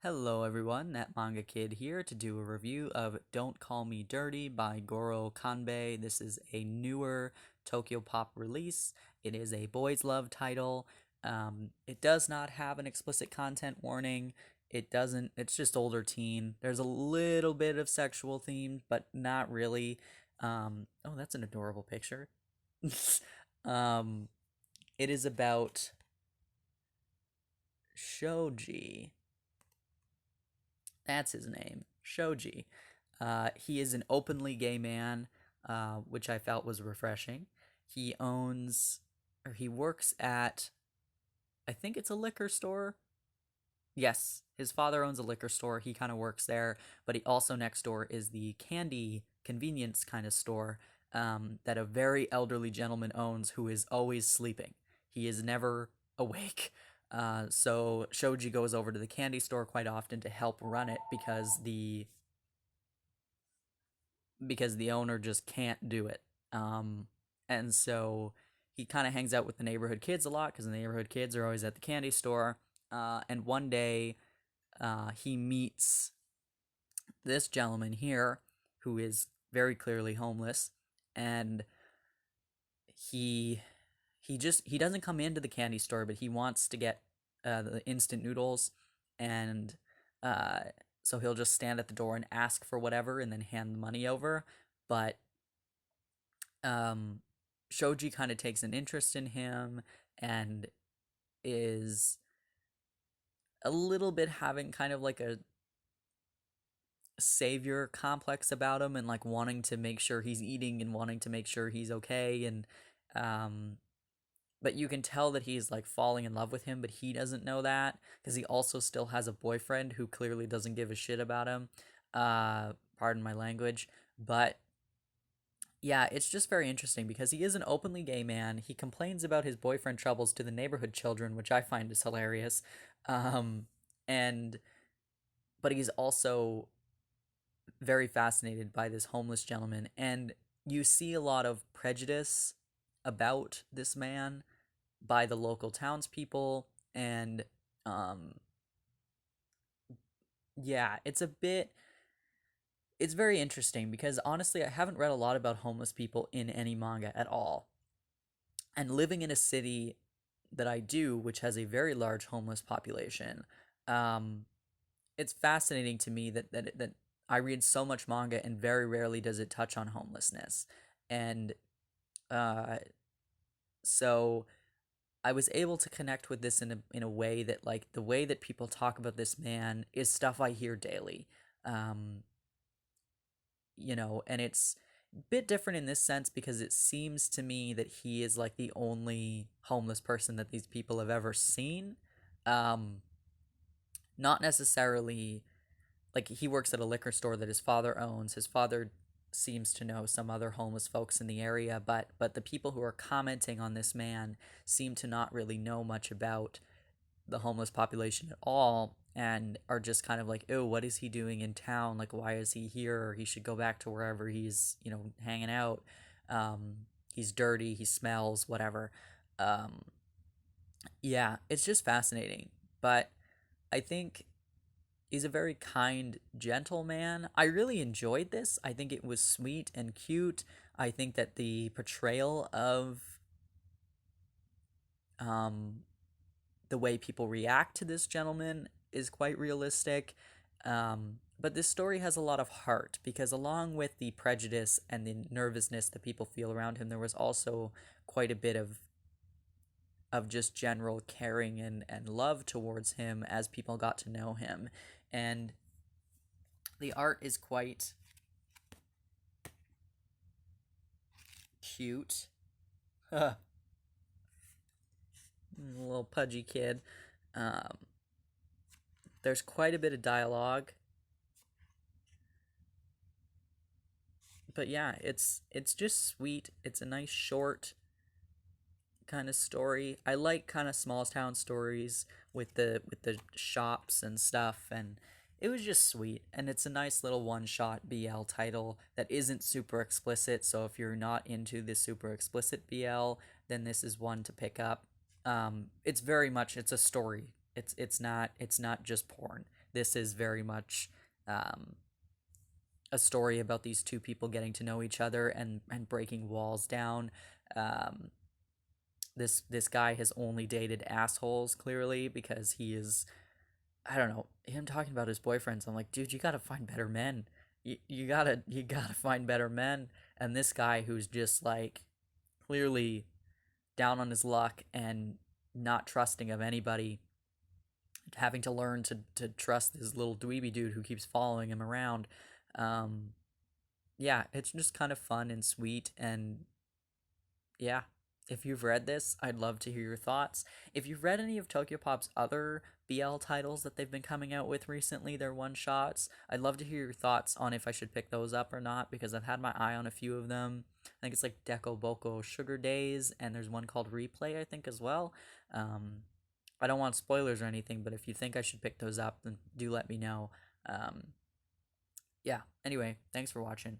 Hello everyone, that Manga Kid here to do a review of Don't Call Me Dirty by Gorou Kanbe. This is a newer Tokyopop release. It is a boys love title. It does not have an explicit content warning. It's just older teen. There's a little bit of sexual theme, but not really. Oh, that's an adorable picture. um, it is about Shoji. That's his name, Shoji. He is an openly gay man, which I felt was refreshing. He owns, or he works at, I think it's a liquor store. Yes, his father owns a liquor store. He kind of works there, but he also next door is the candy convenience kind of store that a very elderly gentleman owns who is always sleeping. He is never awake. So Shoji goes over to the candy store quite often to help run it because the owner just can't do it. And so he kind of hangs out with the neighborhood kids a lot because the neighborhood kids are always at the candy store. And one day, he meets this gentleman here who is very clearly homeless, and he he doesn't come into the candy store, but he wants to get the instant noodles, and uh, so he'll just stand at the door and ask for whatever, and then hand the money over. But um, Shoji kind of takes an interest in him and is a little bit having kind of like a savior complex about him, and like wanting to make sure he's eating and wanting to make sure he's okay, and um but you can tell that he's like falling in love with him, but he doesn't know that because he also still has a boyfriend who clearly doesn't give a shit about him. Pardon my language, but yeah, it's just very interesting because he is an openly gay man. He complains about his boyfriend troubles to the neighborhood children, which I find is hilarious. Um and but he's also very fascinated by this homeless gentleman, and you see a lot of prejudice about this man by the local townspeople, and um yeah, it's very interesting because honestly I haven't read a lot about homeless people in any manga at all. And living in a city that I do, which has a very large homeless population, um it's fascinating to me that I read so much manga and very rarely does it touch on homelessness. And uh so I was able to connect with this in a way that, like, the way that people talk about this man is stuff I hear daily. Um, and it's a bit different in this sense because it seems to me that he is like the only homeless person that these people have ever seen. Um, Not necessarily like he works at a liquor store that his father owns. His father seems to know some other homeless folks in the area, but the people who are commenting on this man seem to not really know much about the homeless population at all, and are just kind of like, oh, what is he doing in town? Like, why is he here? Or he should go back to wherever he's, hanging out. He's dirty, he smells, whatever. Um, yeah, it's just fascinating. But I think he's a very kind, gentle man. I really enjoyed this. I think it was sweet and cute. I think that the portrayal of um, the way people react to this gentleman is quite realistic. But this story has a lot of heart because, along with the prejudice and the nervousness that people feel around him, there was also quite a bit of just general caring and love towards him as people got to know him. And the art is quite cute. Little pudgy kid. Um, there's quite a bit of dialogue. But yeah, it's just sweet. It's a nice short kind of story. I like kind of small town stories with the shops and stuff, and it was just sweet, and it's a nice little one-shot BL title that isn't super explicit, so if you're not into the super explicit BL, then this is one to pick up. It's very much it's a story. It's not just porn. this is very much um, a story about these two people getting to know each other and breaking walls down. Um, this guy has only dated assholes, clearly, because he is, I don't know, him talking about his boyfriends. I'm like, dude, you gotta find better men. You gotta find better men. And this guy who's just like clearly down on his luck and not trusting of anybody, having to learn to trust this little dweeby dude who keeps following him around. Um, yeah, it's just kind of fun and sweet. And yeah, if you've read this, I'd love to hear your thoughts. If you've read any of Tokyopop's other BL titles that they've been coming out with recently, their one shots, I'd love to hear your thoughts on if I should pick those up or not, because I've had my eye on a few of them. I think it's like Deco Boko Sugar Days, and there's one called Replay, I think, as well. Um, I don't want spoilers or anything, but if you think I should pick those up, then do let me know. Um, yeah, anyway, thanks for watching.